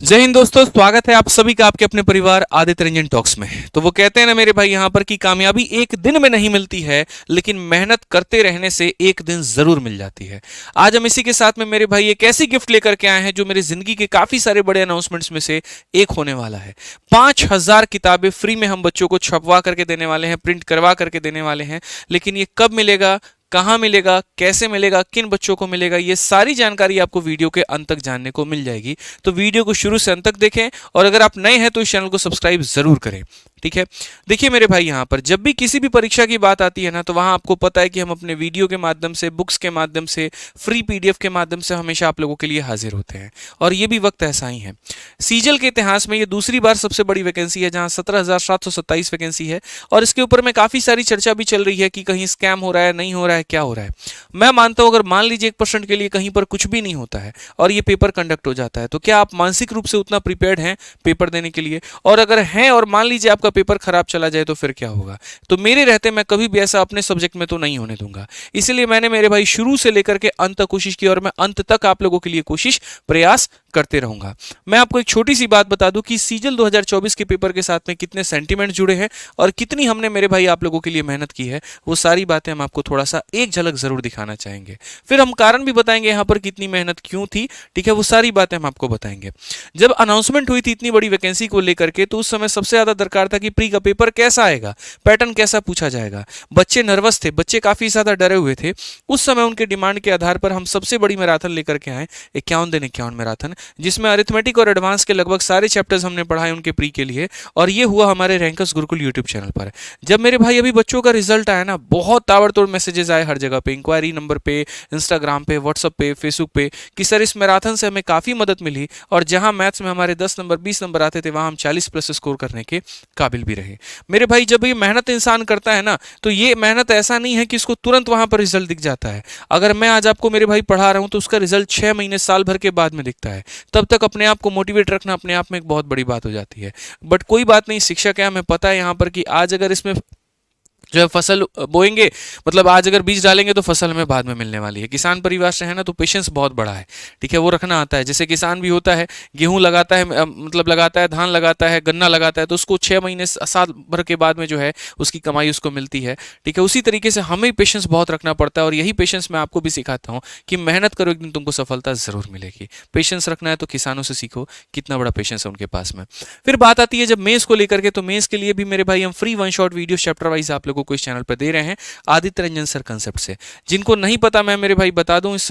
जय हिंद दोस्तों, स्वागत है आप सभी का आपके अपने परिवार आदित्य रंजन टॉक्स में। तो वो कहते हैं ना मेरे भाई यहाँ पर कि कामयाबी एक दिन में नहीं मिलती है, लेकिन मेहनत करते रहने से एक दिन जरूर मिल जाती है। आज हम इसी के साथ में मेरे भाई एक ऐसी गिफ्ट लेकर के आए हैं जो मेरी जिंदगी के काफी सारे बड़े अनाउंसमेंट्स में से एक होने वाला है। 5,000 किताबें फ्री में हम बच्चों को छपवा करके देने वाले हैं, प्रिंट करवा करके देने वाले हैं। लेकिन ये कब मिलेगा, कहां मिलेगा, कैसे मिलेगा, किन बच्चों को मिलेगा, ये सारी जानकारी आपको वीडियो के अंत तक जानने को मिल जाएगी। तो वीडियो को शुरू से अंत तक देखें और अगर आप नए हैं तो इस चैनल को सब्सक्राइब जरूर करें। ठीक है, देखिए मेरे भाई यहाँ पर जब भी किसी भी परीक्षा की बात आती है ना, तो वहां आपको पता है कि हम अपने वीडियो के माध्यम से, बुक्स के माध्यम से, फ्री पीडीएफ के माध्यम से हमेशा आप लोगों के लिए हाजिर होते हैं। और ये भी वक्त ऐसा ही है। सीजल के इतिहास में ये दूसरी बार सबसे बड़ी वैकेंसी है, जहां 17,727 वैकेंसी है। और इसके ऊपर में काफी सारी चर्चा भी चल रही है कि कहीं स्कैम हो रहा है, नहीं हो रहा है, क्या हो रहा है। मैं मानता हूं अगर मान लीजिए 1% के लिए कहीं पर कुछ भी नहीं होता है और ये पेपर कंडक्ट हो जाता है, तो क्या आप मानसिक रूप से उतना प्रिपेयर्ड हैं पेपर देने के लिए? और अगर हैं और मान लीजिए आपका पेपर खराब चला जाए तो फिर क्या होगा? तो मेरे रहते मैं कभी भी ऐसा अपने सब्जेक्ट में तो नहीं होने दूंगा। इसलिए मैंने मेरे भाई शुरू से लेकर के अंत तक कोशिश की और मैं अंत तक आप लोगों के लिए कोशिश प्रयास करते रहूंगा। मैं आपको एक छोटी सी बात बता दूं कि सीजल 2024 के पेपर के साथ में कितने सेंटीमेंट जुड़े हैं और कितनी हमने मेरे भाई आप लोगों के लिए मेहनत की है, वो सारी बातें हम आपको थोड़ा सा एक झलक जरूर दिखाना चाहेंगे। फिर हम कारण भी बताएंगे यहाँ पर कितनी मेहनत क्यों थी। ठीक है, वो सारी बातें हम आपको बताएंगे। जब अनाउंसमेंट हुई थी इतनी बड़ी वैकेंसी को लेकर के, तो उस समय सबसे ज्यादा दरकार था कि प्री का पेपर कैसा आएगा, पैटर्न कैसा पूछा जाएगा। बच्चे नर्वस थे, बच्चे काफी ज्यादा डरे हुए थे। उस समय उनके डिमांड के आधार पर हम सबसे बड़ी मैराथन लेकर के आए, 51 दिन 51 मैराथन, जिसमें अरिथमेटिक और एडवांस के लगभग सारे चैप्टर्स हमने पढ़ाए उनके प्री के लिए। और ये हुआ हमारे रैंकर्स गुरुकुल यूट्यूब चैनल पर। जब मेरे भाई अभी बच्चों का रिजल्ट आया ना, बहुत ताबड़तोड़ मैसेजेस आए हर जगह पे, इंक्वायरी नंबर पे, इंस्टाग्राम पे, व्हाट्सएप पे, फेसबुक पे, कि सर इस मैराथन से हमें काफी मदद मिली और जहां मैथ्स में हमारे 10 नंबर 20 नंबर आते थे, वहां हम 40 प्लस स्कोर करने के काबिल भी रहे। मेरे भाई जब ये मेहनत इंसान करता है ना, तो ये मेहनत ऐसा नहीं है कि इसको तुरंत वहां पर रिजल्ट दिख जाता है। अगर मैं आज आपको मेरे भाई पढ़ा रहा हूं तो उसका रिजल्ट 6 महीने साल भर के बाद में दिखता है। तब तक अपने आप को मोटिवेट रखना अपने आप में एक बहुत बड़ी बात हो जाती है। बट कोई बात नहीं, शिक्षक है, हमें पता है यहाँ पर कि आज अगर इसमें जो है फसल बोएंगे, मतलब आज अगर बीज डालेंगे तो फसल हमें बाद में मिलने वाली है। किसान परिवार से है ना, तो पेशेंस बहुत बड़ा है। ठीक है, वो रखना आता है। जैसे किसान भी होता है, गेहूं लगाता है, मतलब लगाता है, धान लगाता है, गन्ना लगाता है, तो उसको 6 महीने साल भर के बाद में जो है उसकी कमाई उसको मिलती है। ठीक है, उसी तरीके से हमें पेशेंस बहुत रखना पड़ता है और यही पेशेंस मैं आपको भी सिखाता हूँ कि मेहनत करो, एक दिन तुमको सफलता जरूर मिलेगी। पेशेंस रखना है तो किसानों से सीखो, कितना बड़ा पेशेंस है उनके पास में। फिर बात आती है जब मेंस को लेकर के, तो मेंस के लिए भी मेरे भाई हम free one shot video chapter wise आप लोगों को इस चैनल पर दे रहे हैं, आदित्य रंजन सर कंसेप्ट से। जिनको नहीं पता, मैं मेरे भाई बता दूं, इस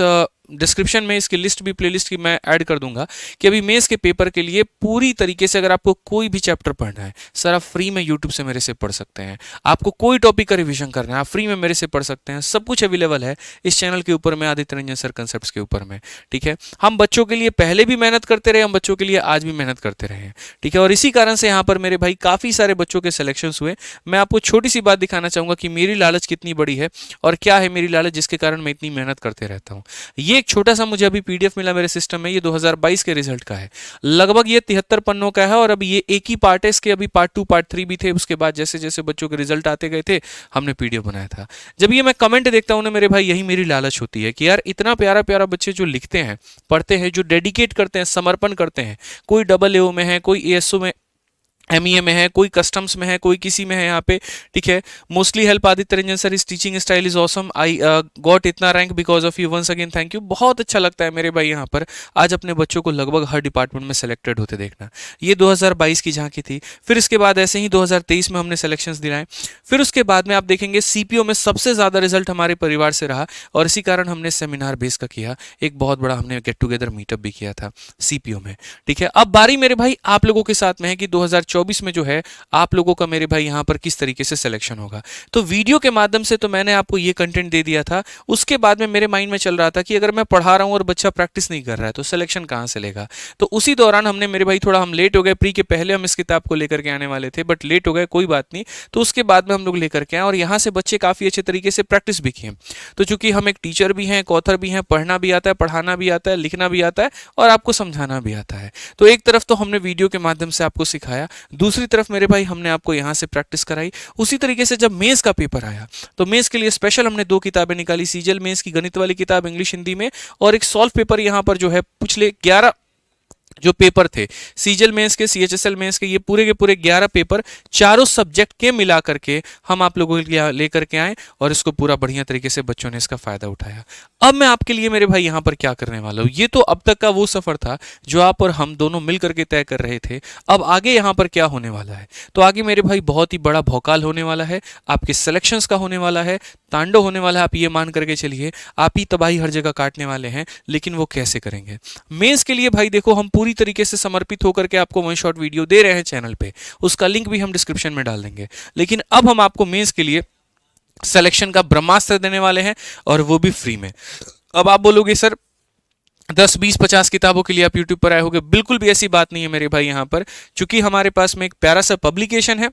डिस्क्रिप्शन में इसकी लिस्ट भी, प्लेलिस्ट की मैं ऐड कर दूंगा कि अभी मेंस के पेपर के लिए पूरी तरीके से अगर आपको कोई भी चैप्टर पढ़ना है, सर आप फ्री में यूट्यूब से मेरे से पढ़ सकते हैं। आपको कोई टॉपिक का रिवीजन करना है, आप फ्री में मेरे से पढ़ सकते हैं। सब कुछ अवेलेबल है इस चैनल के ऊपर में, आदित्य रंजन सर कंसेप्ट के ऊपर में। ठीक है, हम बच्चों के लिए पहले भी मेहनत करते रहे, हम बच्चों के लिए आज भी मेहनत करते रहे हैं। ठीक है, और इसी कारण से यहाँ पर मेरे भाई काफी सारे बच्चों के सिलेक्शन हुए। मैं आपको छोटी सी बात दिखाना चाहूंगा कि मेरी लालच कितनी बड़ी है और क्या है मेरी लालच जिसके कारण मैं इतनी मेहनत करते रहता हूँ। ये एक छोटा सा मुझे अभी पीडीएफ मिला मेरे सिस्टम में, ये 2022 के रिजल्ट का है। लगभग ये 73 पन्नों का है और अभी ये एक ही पार्ट है, इसके अभी पार्ट 2 पार्ट 3 भी थे। उसके बाद जैसे जैसे बच्चों के रिजल्ट आते गए थे, हमने पीडीएफ बनाया था। जब ये मैं कमेंट देखता हूं ना मेरे भाई, यही मेरी लालच होती है कि यार इतना प्यारा प्यारा बच्चे जो लिखते हैं, पढ़ते हैं, जो डेडिकेट करते हैं, समर्पण करते हैं। कोई डबल एओ में है, कोई एएसओ में, एमईए में है, कोई कस्टम्स में है, कोई किसी में है यहाँ पे। ठीक है, mostly help Aditya Ranjan sir, इस teaching style is awesome, I got इतना rank because of you, once again thank you. बहुत अच्छा लगता है मेरे भाई यहाँ पर आज अपने बच्चों को लगभग हर डिपार्टमेंट में सेलेक्टेड होते देखना। ये 2022 की झांकी थी। फिर इसके बाद ऐसे ही 2023 में हमने सिलेक्शंस दिलाए। फिर उसके बाद में आप देखेंगे सीपीओ में सबसे ज्यादा रिजल्ट हमारे परिवार से रहा और इसी कारण हमने सेमिनार बेस का किया, एक बहुत बड़ा हमने गेट टुगेदर मीटअप भी किया था सीपीओ में। ठीक है, अब बारी मेरे भाई आप लोगों के साथ में है कि 2024 में जो है आप लोगों का मेरे भाई यहां पर किस तरीके से सिलेक्शन होगा। तो वीडियो के माध्यम से तो मैंने आपको ये कंटेंट दे दिया था। उसके बाद में मेरे माइंड में चल रहा था कि अगर मैं पढ़ा रहा हूं और बच्चा प्रैक्टिस नहीं कर रहा है तो सिलेक्शन कहां से लेगा। तो उसी दौरान हमने मेरे भाई थोड़ा हम लेट हो गए, प्री के पहले हम इस किताब को लेकर के आने वाले थे बट लेट हो गए, कोई बात नहीं। तो उसके बाद में हम लोग लेकर के आए और यहां से बच्चे काफी अच्छे तरीके से प्रैक्टिस भी किए। तो चूंकि हम एक टीचर भी हैं, एक ऑथर भी हैं, पढ़ना भी आता है, पढ़ाना भी आता है, लिखना भी आता है और आपको समझाना भी आता है। तो एक तरफ तो हमने वीडियो के माध्यम से आपको सिखाया, दूसरी तरफ मेरे भाई हमने आपको यहां से प्रैक्टिस कराई। उसी तरीके से जब मेंस का पेपर आया तो मेंस के लिए स्पेशल हमने 2 किताबें निकाली, सीजल मेंस की गणित वाली किताब इंग्लिश हिंदी में और एक सॉल्व पेपर यहां पर जो है पिछले 11 जो पेपर थे सीजल मेंस के, सीएचएसएल मेंस के, ये पूरे के पूरे 11 पेपर चारों सब्जेक्ट के मिला करके हम आप लोगों के लिए लेकर के आए और इसको पूरा बढ़िया तरीके से बच्चों ने इसका फायदा उठाया। अब मैं आपके लिए मेरे भाई यहाँ पर क्या करने वाला हूँ, ये तो अब तक का वो सफर था जो आप और हम दोनों मिल करके तय कर रहे थे। अब आगे यहाँ पर क्या होने वाला है, तो आगे मेरे भाई बहुत ही बड़ा भौकाल होने वाला है, आपके सिलेक्शंस का होने वाला है, तांडव होने वाला है। आप ये मान करके चलिए, आप ही तबाही हर जगह काटने वाले हैं। लेकिन वो कैसे करेंगे मेंस के लिए भाई, देखो हम पूरी तरीके से समर्पित होकर के आपको वन शॉट वीडियो दे रहे हैं चैनल पे, उसका लिंक भी हम डिस्क्रिप्शन में डाल देंगे। लेकिन अब हम आपको मेंस के लिए सिलेक्शन का ब्रह्मास्त्र देने वाले हैं और वो भी फ्री में। अब आप बोलोगे सर 10, 20, 50 किताबों के लिए आप यूट्यूब पर आए होगे, बिल्कुल भी ऐसी बात नहीं है मेरे भाई। यहाँ पर चूंकि हमारे पास में एक प्यारा सा पब्लिकेशन है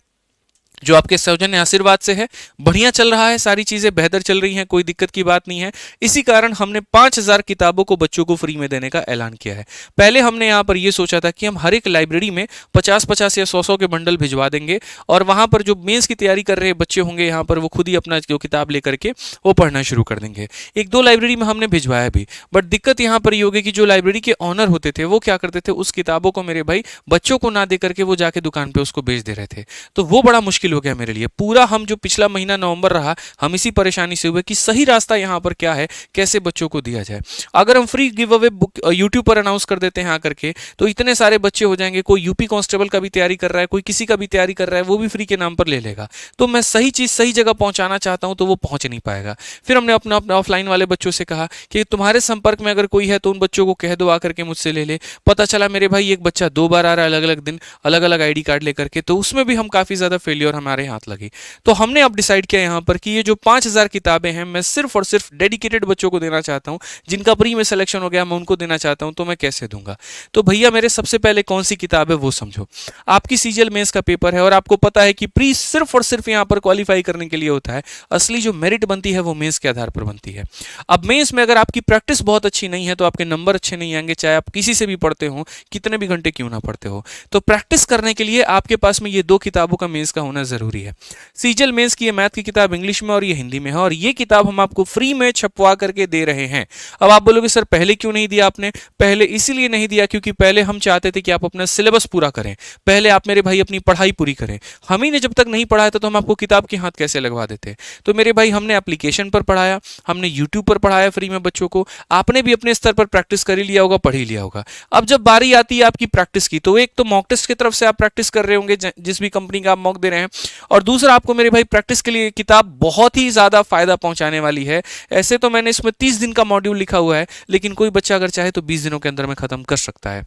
जो आपके सौजन्य आशीर्वाद से है, बढ़िया चल रहा है, सारी चीजें बेहतर चल रही हैं, कोई दिक्कत की बात नहीं है। इसी कारण हमने 5000 किताबों को बच्चों को फ्री में देने का ऐलान किया है। पहले हमने यहाँ पर यह सोचा था कि हम हर एक लाइब्रेरी में 50-50 या 100-100 के बंडल भिजवा देंगे और वहां पर जो मेंस की तैयारी कर रहे बच्चे होंगे यहाँ पर वो खुद ही अपना जो किताब लेकर के वो पढ़ना शुरू कर देंगे। 1-2 लाइब्रेरी में हमने भिजवाया भी, बट दिक्कत यहाँ पर ये होगी कि जो लाइब्रेरी के ऑनर होते थे वो क्या करते थे, उस किताबों को मेरे भाई बच्चों को ना दे करके वो जाके दुकान पे उसको बेच दे रहे थे। तो वो बड़ा मुश्किल हो गया मेरे लिए। पूरा हम जो पिछला महीना नवंबर रहा, हम इसी परेशानी से हुए कि सही रास्ता यहाँ पर क्या है, कैसे बच्चों को दिया जाए। अगर हम free give away book YouTube पर अनाउंस कर देते हैं आकर के, तो इतने सारे बच्चे हो जाएंगे, कोई यूपी कांस्टेबल का भी तैयारी कर रहा है, कोई किसी का भी तैयारी कर रहा है, वो भी फ्री के नाम पर ले लेगा। तो मैं सही चीज सही जगह पहुंचाना चाहता हूं तो वो पहुंच नहीं पाएगा। फिर हमने अपना ऑफलाइन वाले बच्चों से कहा कि तुम्हारे संपर्क में अगर कोई है तो उन बच्चों को कह दो आकर के मुझसे ले ले। पता चला मेरे भाई एक बच्चा 2 बार आ रहा है, अलग अलग दिन, अलग अलग आईडी कार्ड लेकर के, तो उसमें भी हम काफी ज्यादा फेलियर हमारे हाथ लगी। तो हमने अब डिसाइड किया यहाँ पर कि ये जो 5000 किताबें हैं मैं सिर्फ और सिर्फ डेडिकेटेड बच्चों को देना चाहता हूँ, जिनका प्री में सिलेक्शन हो गया मैं उनको देना चाहता हूँ। तो मैं कैसे दूंगा, तो भैया मेरे सबसे पहले कौन सी किताब है वो समझो। आपकी सीजीएल मेंस का पेपर है और आपको पता है कि प्री सिर्फ और सिर्फ यहाँ पर क्वालिफाई करने के लिए होता है, असली जो मेरिट बनती है वो मेंस के आधार पर बनती है। अब मेंस में अगर आपकी प्रैक्टिस बहुत अच्छी नहीं है तो आपके नंबर अच्छे नहीं आएंगे, चाहे आप किसी से भी पढ़ते हो, कितने भी घंटे क्यों ना पढ़ते हो। तो प्रैक्टिस करने के लिए आपके पास में ये 2 किताबों का मेंस का होना जरूरी है। सीजीएल मेंस की मैथ की किताब इंग्लिश में और ये हिंदी में है, और ये किताब हम आपको फ्री में छपवा करके दे रहे हैं। अब आप बोलोगे सर पहले क्यों नहीं दिया आपने, पहले इसीलिए नहीं दिया क्योंकि पहले हम चाहते थे कि आप अपना सिलेबस पूरा करें, पहले आप मेरे भाई अपनी पढ़ाई पूरी करें। हम ही ने जब तक नहीं पढ़ाया था तो हम आपको किताब के हाथ कैसे लगवा देते। तो मेरे भाई हमने एप्लीकेशन पर पढ़ाया, हमने यूट्यूब पर पढ़ाया फ्री में बच्चों को, आपने भी अपने स्तर पर प्रैक्टिस कर ही लिया होगा, पढ़ ही लिया होगा। अब जब बारी आती है आपकी प्रैक्टिस की, तो एक तो मॉक टेस्ट की तरफ से आप प्रैक्टिस कर रहे होंगे जिस भी कंपनी का आप मॉक दे रहे हैं, और दूसरा आपको मेरे भाई प्रैक्टिस के लिए किताब बहुत ही ज्यादा फायदा पहुंचाने वाली है। ऐसे तो मैंने इसमें 30 दिन का मॉड्यूल लिखा हुआ है, लेकिन कोई बच्चा अगर चाहे तो 20 दिनों के अंदर में खत्म कर सकता है।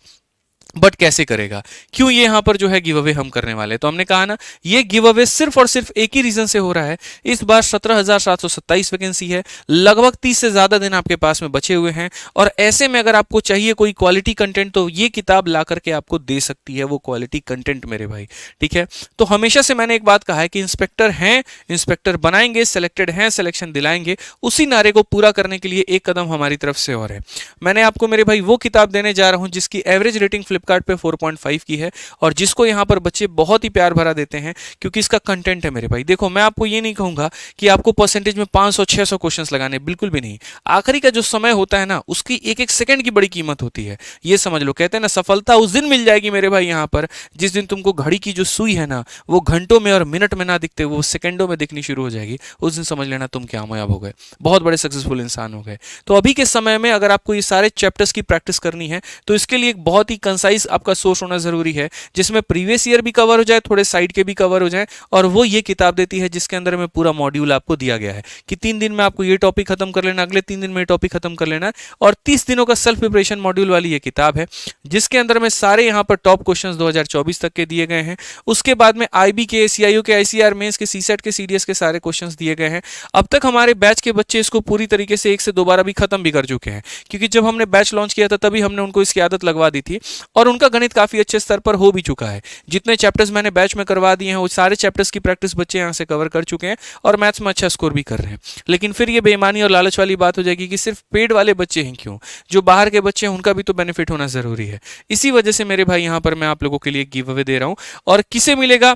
बट कैसे करेगा, क्यों ये यहां पर जो है गिव अवे हम करने वाले। तो हमने कहा ना, ये गिव अवे सिर्फ और सिर्फ एक ही रीजन से हो रहा है। इस बार 17,727 वैकेंसी है, लगभग 30 से ज्यादा दिन आपके पास में बचे हुए हैं, और ऐसे में अगर आपको चाहिए कोई क्वालिटी कंटेंट तो ये किताब ला करके आपको दे सकती है वो क्वालिटी कंटेंट मेरे भाई, ठीक है। तो हमेशा से मैंने एक बात कहा है कि इंस्पेक्टर हैं, इंस्पेक्टर बनाएंगे, सिलेक्टेड हैं, सिलेक्शन दिलाएंगे। उसी नारे को पूरा करने के लिए एक कदम हमारी तरफ से और है। मैंने आपको मेरे भाई वो किताब देने जा रहा हूं जिसकी एवरेज रेटिंग फ्लिपकार्ट पे 4.5 की है, और जिसको यहाँ पर बच्चे बहुत ही प्यार भरा देते हैं क्योंकि इसका कंटेंट है मेरे भाई। देखो मैं आपको ये नहीं कहूंगा कि आपको परसेंटेज में 500-600 क्वेश्चंस लगाने, बिल्कुल भी नहीं। आखिरी का जो समय होता है ना, उसकी एक एक सेकंड की बड़ी कीमत होती है, ये समझ लो। कहते हैं ना, सफलता उस दिन मिल जाएगी मेरे भाई यहाँ पर जिस दिन तुमको घड़ी की जो सुई है ना, वो घंटों में और मिनट में ना दिखते, वो सेकंडों में दिखनी शुरू हो जाएगी। उस दिन समझ लेना तुम कामयाब हो गए, बहुत बड़े सक्सेसफुल इंसान हो गए। तो अभी के समय में अगर आपको ये सारे चैप्टर्स की प्रैक्टिस करनी है तो इसके लिए एक बहुत ही कंसाइज आपका सोर्स होना जरूरी है, जिसमें प्रीवियस ईयर भी कवर हो जाए, थोड़े साइड के भी कवर हो जाए। और वो ये किताब देती है जिसके अंदर में पूरा मॉड्यूल आपको दिया गया है कि 3 दिन में आपको ये टॉपिक खत्म कर लेना, अगले 3 दिन में ये टॉपिक खत्म कर लेना, और 30 दिनों का सेल्फ प्रिपरेशन मॉड्यूल वाली ये किताब है जिसके अंदर में सारे यहाँ पर टॉप क्वेश्चंस 2024 तक के दिए गए हैं। उसके बाद में आईबी के, सीआईयू के, आईसीआर मेंस के, सीसेट के, सीडीएस के सारे क्वेश्चंस दिए गए हैं। अब तक हमारे बैच के बच्चे इसको पूरी तरीके से 1 से 2 बार अभी खत्म भी कर चुके हैं, क्योंकि जब हमने बैच लॉन्च किया था तभी हमने उनको इसकी आदत लगवा दी थी, और उनका गणित काफी अच्छे स्तर पर हो भी चुका है। जितने चैप्टर्स मैंने बैच में करवा दिए हैं वो सारे चैप्टर्स की प्रैक्टिस बच्चे यहां से कवर कर चुके हैं और मैथ्स में अच्छा स्कोर भी कर रहे हैं। लेकिन फिर ये बेईमानी और लालच वाली बात हो जाएगी कि सिर्फ पेड वाले बच्चे हैं क्यों, जो बाहर के बच्चे हैं उनका भी तो बेनिफिट होना जरूरी है। इसी वजह से मेरे भाई यहां पर मैं आप लोगों के लिए गिव अवे दे रहा हूं। और किसे मिलेगा,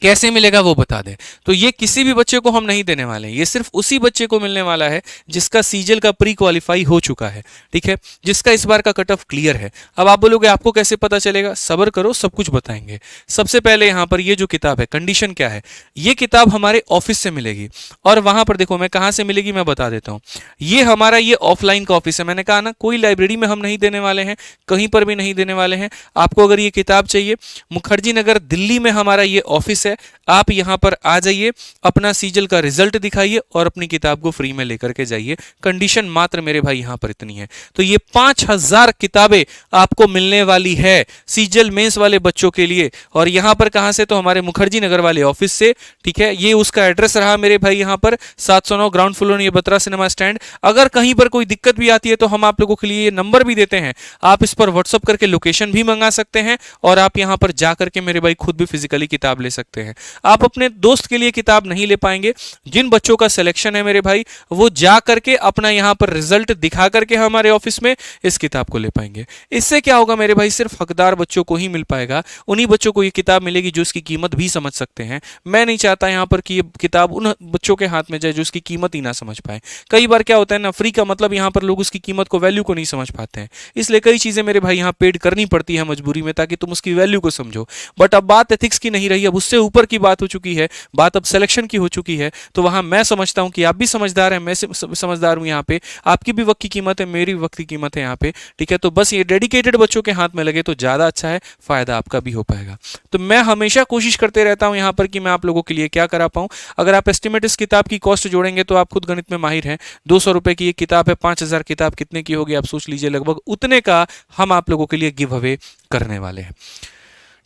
कैसे मिलेगा वो बता दें। तो ये किसी भी बच्चे को हम नहीं देने वाले हैं, ये सिर्फ उसी बच्चे को मिलने वाला है जिसका सीजल का प्री क्वालिफाई हो चुका है, ठीक है, जिसका इस बार का कट ऑफ क्लियर है। अब आप बोलोगे आपको कैसे पता चलेगा, सब्र करो, सब कुछ बताएंगे। सबसे पहले यहां पर ये जो किताब है, कंडीशन क्या है, ये किताब हमारे ऑफिस से मिलेगी। और वहां पर देखो मैं कहां से मिलेगी मैं बता देता हूं। ये हमारा ये ऑफलाइन का ऑफिस है, मैंने कहा ना कोई लाइब्रेरी में हम नहीं देने वाले हैं, कहीं पर भी नहीं देने वाले हैं। आपको अगर ये किताब चाहिए, मुखर्जी नगर दिल्ली में हमारा ये ऑफिस है, आप यहां पर आ जाइए, अपना सीजल का रिजल्ट दिखाइए और अपनी किताब को फ्री में लेकर के जाइए। कंडीशन मात्र मेरे भाई यहां पर इतनी है। तो ये 5000 किताबें आपको मिलने वाली है सीजल मेंस वाले बच्चों के लिए। और यहां पर कहां से, तो हमारे मुखर्जी नगर वाले ऑफिस से, ठीक है। ये उसका एड्रेस रहा मेरे भाई, यहां पर 709 ग्राउंड फ्लोर, ये बत्रा सिनेमा स्टैंड। अगर कहीं पर कोई दिक्कत भी आती है तो हम आप लोगों के लिए ये नंबर भी देते हैं, आप इस पर व्हाट्सअप करके लोकेशन भी मंगा सकते हैं और आप यहां पर जाकर के मेरे भाई खुद भी फिजिकली किताब ले सकते हैं। आप अपने दोस्त के लिए किताब नहीं ले पाएंगे, जिन बच्चों का सिलेक्शन है मेरे भाई वो जा करके अपना यहां पर रिजल्ट दिखा करके हमारे ऑफिस में इस किताब को ले पाएंगे। इससे क्या होगा मेरे भाई, सिर्फ हकदार बच्चों को ही मिल पाएगा, उन्हीं बच्चों को ये किताब मिलेगी जो इसकी कीमत भी समझ सकते हैं। मैं नहीं चाहता यहां पर कि ये किताब उन बच्चों के हाथ में जाए जो इसकी कीमत ही ना समझ पाए। कई बार क्या होता है ना, फ्री का मतलब यहां पर लोग उसकी कीमत को, वैल्यू को नहीं समझ पाते हैं, इसलिए कई चीजें मेरे भाई यहां पेड करनी पड़ती है मजबूरी में, ताकि तुम उसकी वैल्यू को समझो। बट अब बात एथिक्स की नहीं रही, अब उससे ऊपर की बात हो चुकी है, बात अब सिलेक्शन की हो चुकी है। तो वहां मैं समझता हूं कि आप भी समझदार हैं, मैं समझदार हूं, यहां पे आपकी भी वक्त की कीमत है, मेरी भी वक्त की कीमत है यहां पे, ठीक है। तो बस ये डेडिकेटेड बच्चों के हाथ में लगे तो ज्यादा अच्छा है, फायदा आपका भी हो पाएगा। तो मैं हमेशा कोशिश करते रहता हूं यहां पर कि मैं आप लोगों के लिए क्या करा पाऊं। अगर आप एस्टिमेट इस किताब की कॉस्ट जोड़ेंगे तो आप खुद गणित में माहिर हैं, 200 रुपए की ये किताब है, 5000 किताब कितने की होगी आप सोच लीजिए, लगभग उतने का हम आप लोगों के लिए गिव अवे करने वाले हैं,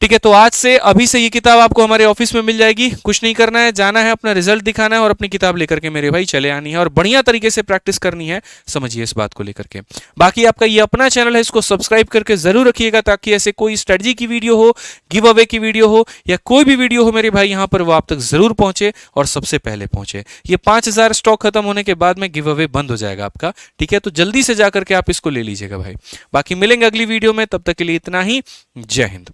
ठीक है। तो आज से, अभी से ये किताब आपको हमारे ऑफिस में मिल जाएगी। कुछ नहीं करना है, जाना है, अपना रिजल्ट दिखाना है और अपनी किताब लेकर के मेरे भाई चले आनी है और बढ़िया तरीके से प्रैक्टिस करनी है, समझिए इस बात को लेकर के। बाकी आपका ये अपना चैनल है, इसको सब्सक्राइब करके जरूर रखिएगा ताकि ऐसे कोई स्ट्रेटजी की वीडियो हो, गिव अवे की वीडियो हो या कोई भी वीडियो हो मेरे भाई यहाँ पर, वो आप तक जरूर पहुंचे और सबसे पहले पहुंचे। ये 5000 स्टॉक खत्म होने के बाद में गिव अवे बंद हो जाएगा आपका, ठीक है। तो जल्दी से जाकर के आप इसको ले लीजिएगा भाई। बाकी मिलेंगे अगली वीडियो में, तब तक के लिए इतना ही। जय हिंद।